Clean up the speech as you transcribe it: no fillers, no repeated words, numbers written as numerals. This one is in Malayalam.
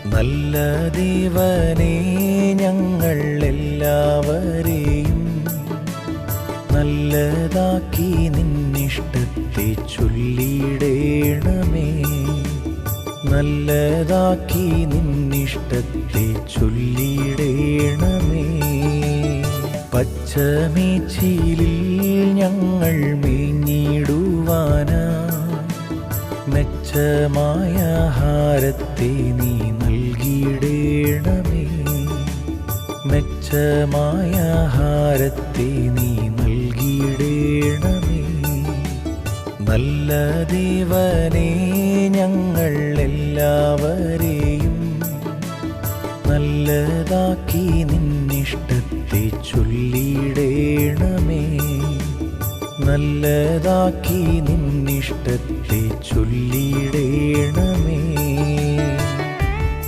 നല്ല ദേവനേ, ഞങ്ങൾ എല്ലാവരെയും നല്ലതാക്കി നിന്നിഷ്ടത്തെ ചൊല്ലിടേണമേ. നല്ലതാക്കി നിന്നിഷ്ടത്തെ ചൊല്ലിടേണമേ. പച്ചമേച്ചിലിൽ ഞങ്ങൾ മേഞ്ഞിടുവാനാ മെച്ചമായ ആഹാരത്തെ നീ നൽകിയിടേണമേ. മെച്ചമായ ആഹാരത്തെ നീ നൽകിയിടേണമേ. നല്ല ദേവനേ, ഞങ്ങൾ എല്ലാവരെയും നല്ലതാക്കി നിന്നിഷ്ടത്തെ ചൊല്ലിടേണമേ. നല്ലതാക്കി നിന്നിഷ്ടത്തെ ചൊല്ലിടേണമേ.